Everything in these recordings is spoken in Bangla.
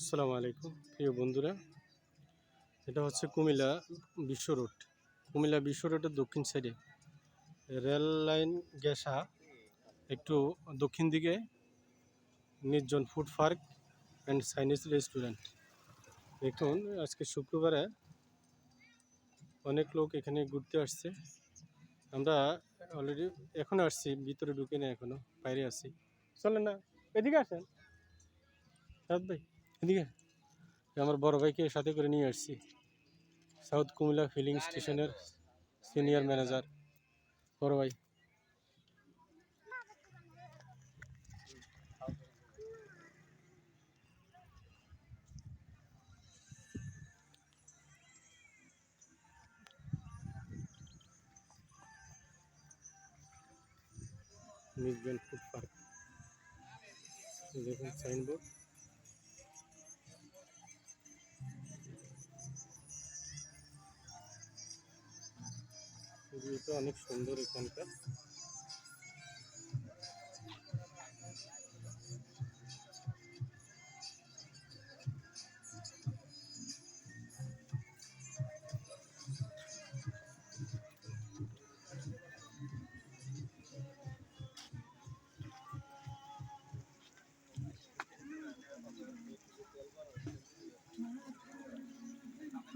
আসসালামু আলাইকুম প্রিয় বন্ধুরা, এটা হচ্ছে কুমিল্লা বিশ্ব রোড। কুমিল্লা বিশ্ব রোডের দক্ষিণ সাইডে রেল লাইন গেসা একটু দক্ষিণ দিকে নির্জন food park and Chinese restaurant. দেখুন, আজকে শুক্রবারে অনেক লোক এখানে ঘুরতে আসছে। আমরা অলরেডি এখন আসছি, ভিতরে ঢুকে না, এখনো বাইরে আসছি। চলেন না, এদিকে আসেন সাদ ভাই, এদিকে। আমার বড় ভাইকে সাথে করে নিয়ে আসছি, সাউথ কুমিল্লা ফিলিং স্টেশনের সিনিয়র ম্যানেজার বড় ভাই। নির্জন ফুড পার্ক, দেখুন সাইনবোর্ড। ভিউটা অনেক সুন্দর এখানকার।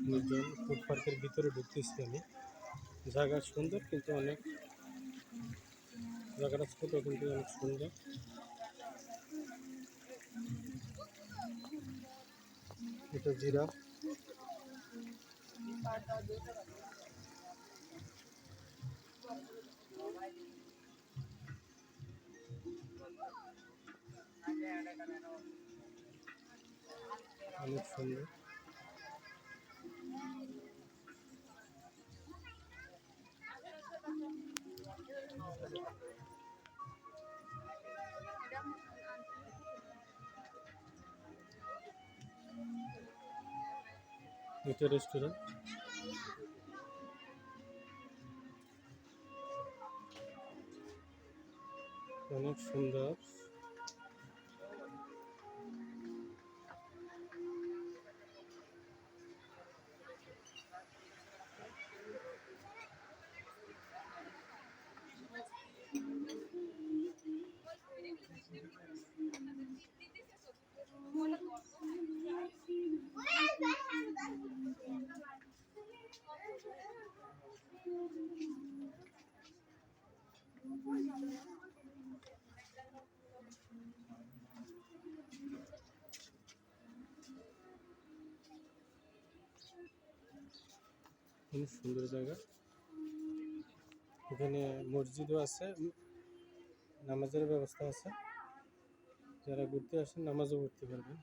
নির্জন ফুড পার্কের ভিতরে ঢুকতেছি আমি। জায়গা সুন্দর, কিন্তু অনেক জায়গাটা ছোট, কিন্তু অনেক সুন্দর। এটা জিরাফ। অনেক সুন্দর। এটা রেস্টুরেন্ট, অনেক সুন্দর। অনেক সুন্দর জায়গা। এখানে মসজিদও আছে, নামাজের ব্যবস্থা আছে। যারা ঘুরতে আসেন নামাজও পড়তে পারবেন।